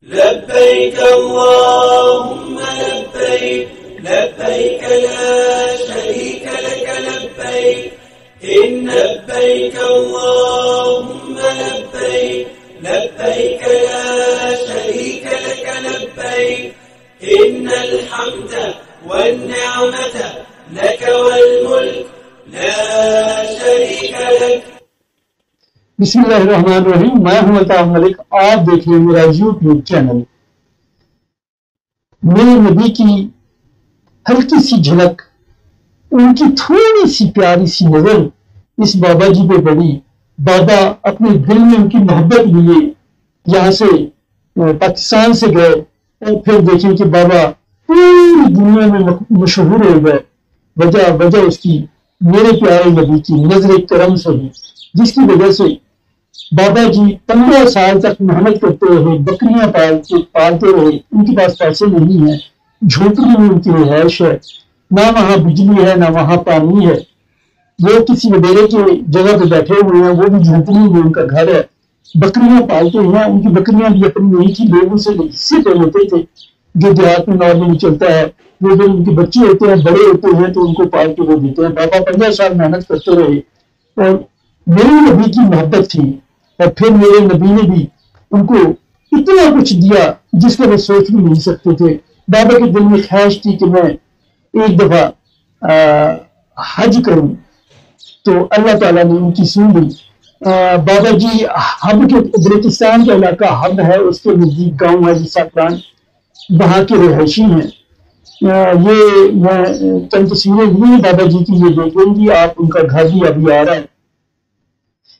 لبيك اللهم لبيك لبيك لا شريك لك لبيك لبيك اللهم لبيك لبيك لا شريك لك لبيك إن الحمد والنعمة لك والملك لا شريك لك. بسم اللہ الرحمن الرحیم. میں ہوں الطاف ملک. آپ دیکھ رہے ہیں میرا یوٹیوب چینل. میرے نبی کی ہلکی سی جھلک، ان کی تھوڑی سی پیاری سی نظر اس بابا جی پہ پڑی. بابا اپنے دل میں ان کی محبت لیے یہاں سے پاکستان سے گئے اور پھر دیکھیں کہ بابا پوری دنیا میں مشہور ہو گئے. وجہ اس کی میرے پیارے نبی کی نظر کرم سے ہے، جس کی وجہ سے بابا جی 15 سال تک محنت کرتے رہے، بکریاں پالتے رہے. ان کے پاس پیسے نہیں ہیں، جھونپڑی میں ان کی رہائش ہے، نہ وہاں بجلی ہے نہ وہاں پانی ہے. وہ کسی وڈیرے کے جگہ پہ بیٹھے ہوئے ہیں، وہ بھی جھونپڑی میں ان کا گھر ہے. بکریاں پالتے ہیں، ان کی بکریاں بھی اپنی نہیں تھی، لوگوں سے حصے پہ ہوتے تھے جو دیہات میں نارملی چلتا ہے. وہ جو ان کے بچے ہوتے ہیں بڑے ہوتے ہیں تو ان کو پال کے وہ دیتے ہیں. بابا 15 سال محنت کرتے رہے اور میرے نبی کی محبت تھی، اور پھر میرے نبی نے بھی ان کو اتنا کچھ دیا جس کو وہ سوچ بھی نہیں سکتے تھے. بابا کے دل میں خواہش تھی کہ میں ایک دفعہ حج کروں، تو اللہ تعالیٰ نے ان کی سن لی. بابا جی حب کے بلوچستان کا علاقہ حب ہے، اس کے نزدیک گاؤں ہے جساکران، وہاں کے رہائشی ہیں. یہ میں چند تصویریں ہوئی بابا جی کی، یہ دیکھیں گی آپ. ان کا گھر بھی ابھی آ رہا ہے.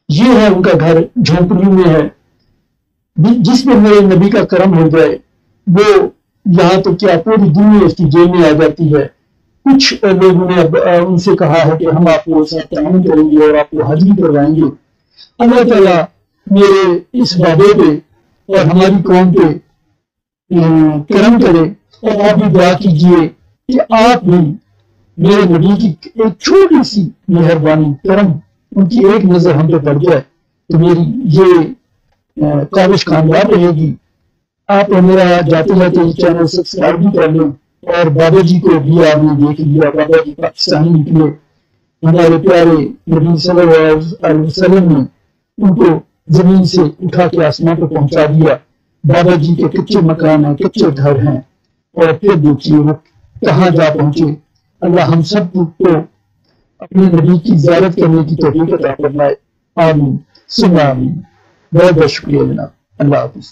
یہ ہے ان کا گھر، جھونپڑی میں ہے، جس میں میرے نبی کا کرم ہو جائے وہ یہاں تو کیا پوری دنیا اس کی جیب میں آ جاتی ہے. کچھ لوگوں نے اب ان سے کہا ہے کہ ہم آپ کو تعاون کریں گے اور آپ کو حج بھی کروائیں گے. اللہ تعالیٰ میرے اس بابے پہ اور ہماری قوم پہ کرم کرے. اور آپ بھی دعا کیجئے کہ آپ بھی میرے نبی کی ایک چھوٹی سی مہربانی کرم، ان کی ایک نظر ہم پہ پڑ جائے تو میری یہ کاوش کامیاب رہے گی. آپ میرا جاتے جاتے چینل سبسکرائب بھی کر لیں، اور بابا جی کو بھی آپ نے دیکھ لیا. بابا جی پاکستانی نکلے، ہمارے پیارے نبی صلی اللہ علیہ وسلم نے ان کو زمین سے اٹھا کے آسمان پہ پہنچا دیا. بابا جی کے کچے مکان ہیں، کچے گھر ہیں، اور پھر دیکھیے وہ کہاں جا پہنچے. اللہ ہم سب کو اپنے نبی کی زیارت کرنے کی توفیق عطا فرمائے. آمین ثم آمین. بہت بہت شکریہ جناب. اللہ حافظ.